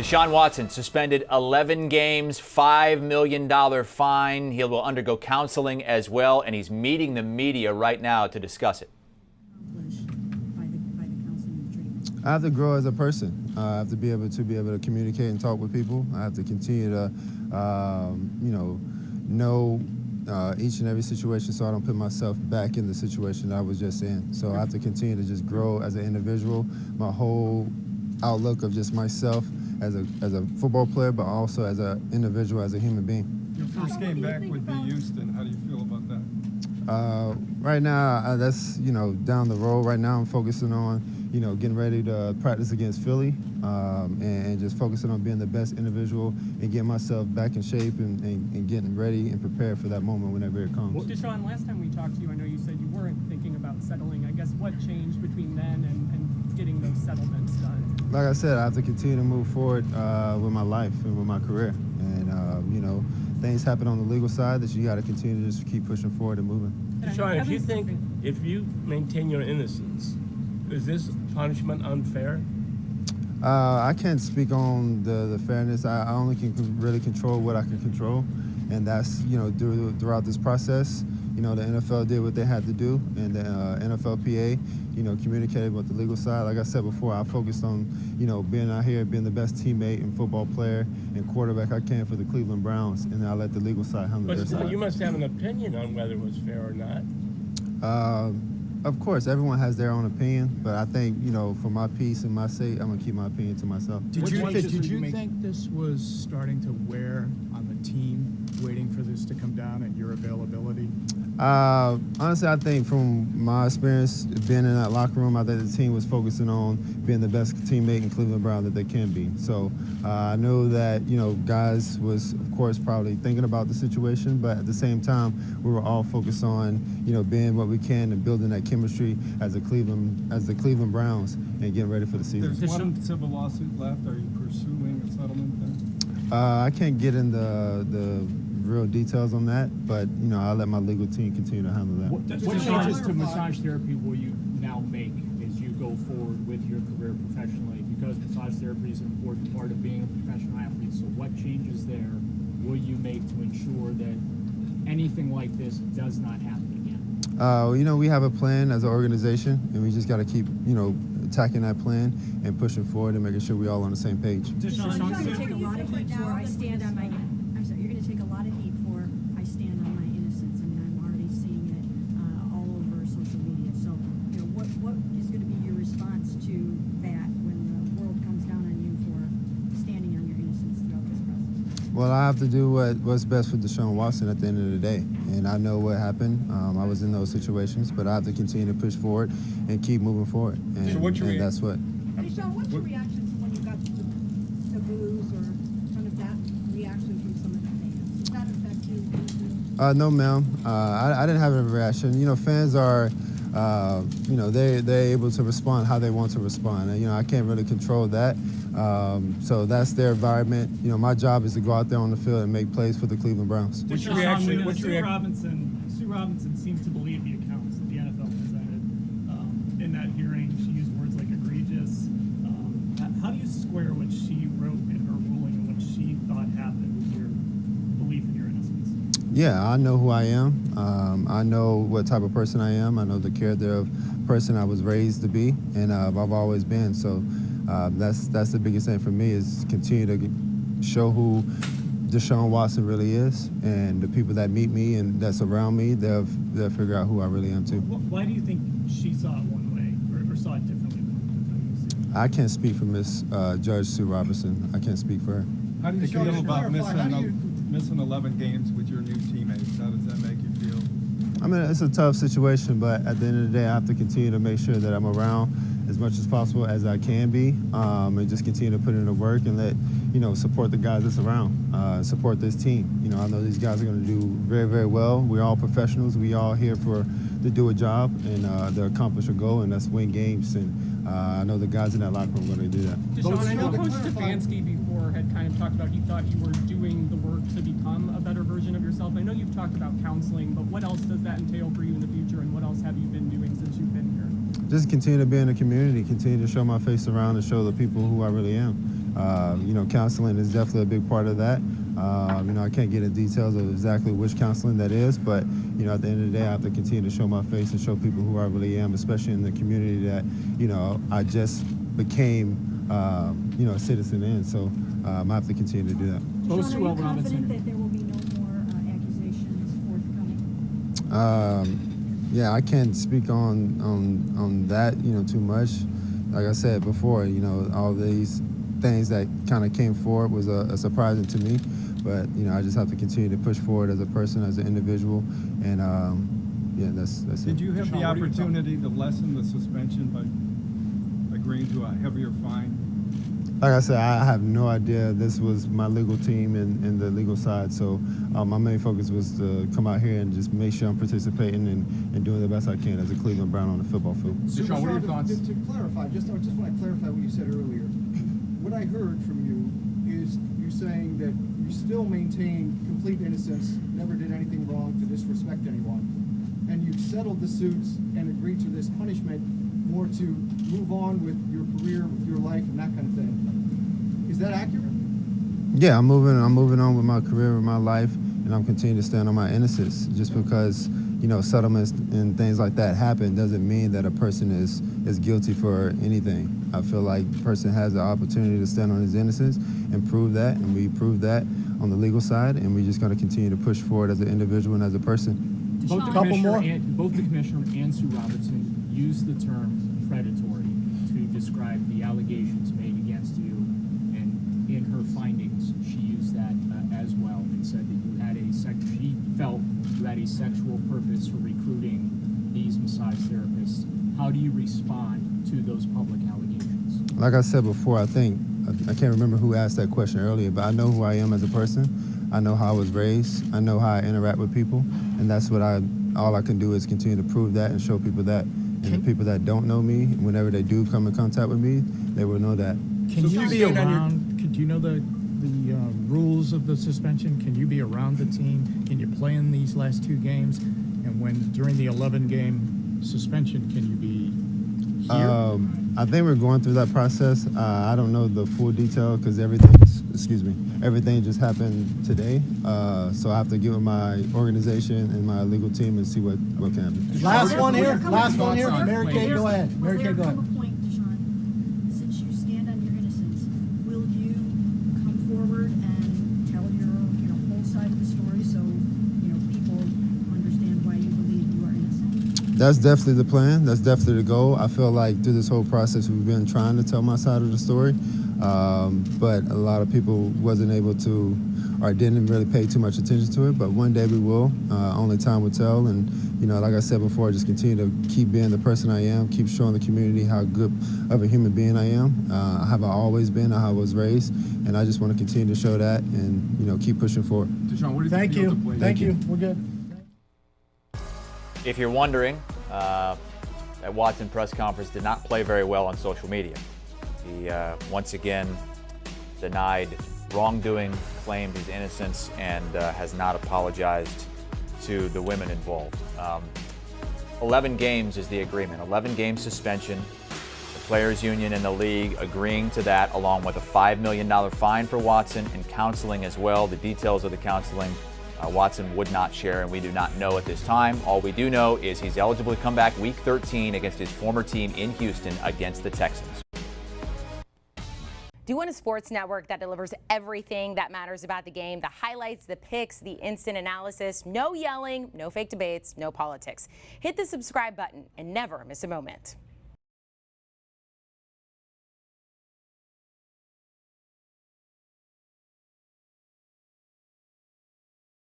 Deshaun Watson suspended 11 games, $5 million fine. He will undergo counseling as well, and he's meeting the media right now to discuss it. I have to grow as a person. I have to be able to communicate and talk with people. I have to continue to, know each and every situation so I don't put myself back in the situation that I was just in. So I have to continue to just grow as an individual. My whole outlook of just myself as a football player, but also as an individual, as a human being. Your first game back would be Houston. How do you feel about that? Right now, that's down the road. Right now, I'm focusing on getting ready to practice against Philly, and just focusing on being the best individual and getting myself back in shape and getting ready and prepared for that moment whenever it comes. Well, Deshaun, last time we talked to you, I know you said you weren't thinking about settling. I guess what changed between then and getting those settlements done? Like I said, I have to continue to move forward with my life and with my career. And, things happen on the legal side that you got to continue to just keep pushing forward and moving. Deshaun, if you maintain your innocence, is this punishment unfair? I can't speak on the fairness. I only can really control what I can control. And that's, throughout this process, the NFL did what they had to do, and the NFLPA, communicated with the legal side. Like I said before, I focused on, being out here, being the best teammate and football player and quarterback I can for the Cleveland Browns, and I let the legal side handle their side. You must have an opinion on whether it was fair or not. Of course, everyone has their own opinion, but I think, for my peace and my sake, I'm going to keep my opinion to myself. Did you think this was starting to wear on the team, waiting for this to come down and your availability? Honestly, I think from my experience being in that locker room, I think the team was focusing on being the best teammate in Cleveland Brown that they can be. So I know that, guys was, of course, probably thinking about the situation, but at the same time, we were all focused on, being what we can and building that chemistry as the Cleveland Browns and getting ready for the season. There's one civil lawsuit left. Are you pursuing a settlement there? I can't get in the real details on that, but I'll let my legal team continue to handle that. What changes to massage therapy will you now make as you go forward with your career professionally? Because massage therapy is an important part of being a professional athlete. So what changes there will you make to ensure that anything like this does not happen again? We have a plan as an organization, and we just got to keep, attacking that plan and pushing forward and making sure we're all on the same page. Deshaun, you're going to take a lot of heat for I stand on my. I'm sorry. You're going to take a lot of heat for I stand on my innocence. I mean, I'm already seeing it all over social media. So, what is going to be your response to that when the world comes down on you for standing on your innocence throughout this process? Well, I have to do what's best for Deshaun Watson at the end of the day, and I know what happened. I was in those situations, but I have to continue to push forward and keep moving forward. And, so and that's what. Deshaun, what's your reaction to when you got the booze or kind of that reaction from some of the fans? Did that affect you? No, ma'am. I didn't have a reaction. Fans are, they're able to respond how they want to respond. And, I can't really control that. So that's their environment. My job is to go out there on the field and make plays for the Cleveland Browns. What's your reaction? Sue Robinson seems to believe the accounts that the NFL presented in that hearing. She used words like egregious. How do you square what she wrote in her ruling and what she thought happened with your belief in your innocence? Yeah, I know who I am. I know what type of person I am. I know the character of person I was raised to be, and I've always been. So that's the biggest thing for me is continue to show who Deshaun Watson really is, and the people that meet me and that's around me, they'll figure out who I really am too. Why do you think she saw it one way or saw it differently than you see? I can't speak for Miss Judge Sue Robinson. I can't speak for her. How do you feel about missing 11 games with your new teammates? How does that make you feel? I mean, it's a tough situation, but at the end of the day, I have to continue to make sure that I'm around as much as possible as I can be, and just continue to put in the work and let, support the guys that's around, support this team. I know these guys are going to do very, very well. We're all professionals. We all here to do a job and to accomplish a goal, and that's win games. And I know the guys in that locker room are going to do that. Deshaun, I know Coach Stefanski before had kind of talked about he thought you were doing the work to become a better version of yourself. I know you've talked about counseling, but what else does that entail for you in the future, and what else have you been doing since you've been here? Just continue to be in the community, continue to show my face around and show the people who I really am. Counseling is definitely a big part of that. I can't get into details of exactly which counseling that is, but, at the end of the day, I have to continue to show my face and show people who I really am, especially in the community that, I just became, a citizen in. So I have to continue to do that. Most Deshaun, are you Robinson. confident that there will be no more accusations forthcoming? Yeah, I can't speak on that, too much. Like I said before, all these things that kind of came forward was a surprising to me. But, I just have to continue to push forward as a person, as an individual. And, that's it. Did you have Deshaun, the what do you opportunity to lessen the suspension by agreeing to a heavier fine? Like I said, I have no idea. This was my legal team and the legal side. So my main focus was to come out here and just make sure I'm participating and doing the best I can as a Cleveland Brown on the football field. Deshaun, what are your thoughts? To clarify, I just want to clarify what you said earlier. What I heard from you is you saying that you still maintain complete innocence, never did anything wrong to disrespect anyone, and you've settled the suits and agreed to this punishment more to move on with your career, with your life, and that kind of thing. Is that accurate? Yeah, I'm moving on with my career, with my life, and I'm continuing to stand on my innocence. Just because, settlements and things like that happen doesn't mean that a person is guilty for anything. I feel like a person has the opportunity to stand on his innocence and prove that, and we prove that on the legal side, and we're just going to continue to push forward as an individual and as a person. Both the commissioner and Sue Robertson used the term predatory to describe the allegations made against you, and in her findings, she used that as well and said that you had she felt you had a sexual purpose for recruiting these massage therapists. How do you respond to those public allegations? Like I said before, I can't remember who asked that question earlier, but I know who I am as a person. I know how I was raised. I know how I interact with people, and that's what all I can do is continue to prove that and show people that. And the people that don't know me, whenever they do come in contact with me, they will know that. Can you be around? Could you know the rules of the suspension? Can you be around the team? Can you play in these last two games? And when during the 11-game suspension, can you be here? I think we're going through that process. I don't know the full detail because everything just happened today. So I have to get with my organization and my legal team and see what can happen. Last one here. Mary Kay, go ahead. Mary Kay, go ahead. Will there come a point, Deshaun, since you stand on your innocence, will you come forward and tell your whole side of the story so people understand why you believe you are innocent? That's definitely the plan. That's definitely the goal. I feel like through this whole process, we've been trying to tell my side of the story, but a lot of people wasn't able to or didn't really pay too much attention to it. But one day we will. Only time will tell. And like I said before, just continue to keep being the person I am, keep showing the community how good of a human being I am. How I always been, how I was raised, and I just want to continue to show that and keep pushing forward. Deshaun, what do you Thank you. Thank you. We're good. If you're wondering, that Watson press conference did not play very well on social media. He once again denied wrongdoing, claimed his innocence, and has not apologized to the women involved. 11 games is the agreement, 11-game suspension. The Players Union and the league agreeing to that, along with a $5 million fine for Watson and counseling as well. The details of the counseling Watson would not share, and we do not know at this time. All we do know is he's eligible to come back Week 13 against his former team in Houston against the Texans. Do you want a sports network that delivers everything that matters about the game? The highlights, the picks, the instant analysis, no yelling, no fake debates, no politics. Hit the subscribe button and never miss a moment.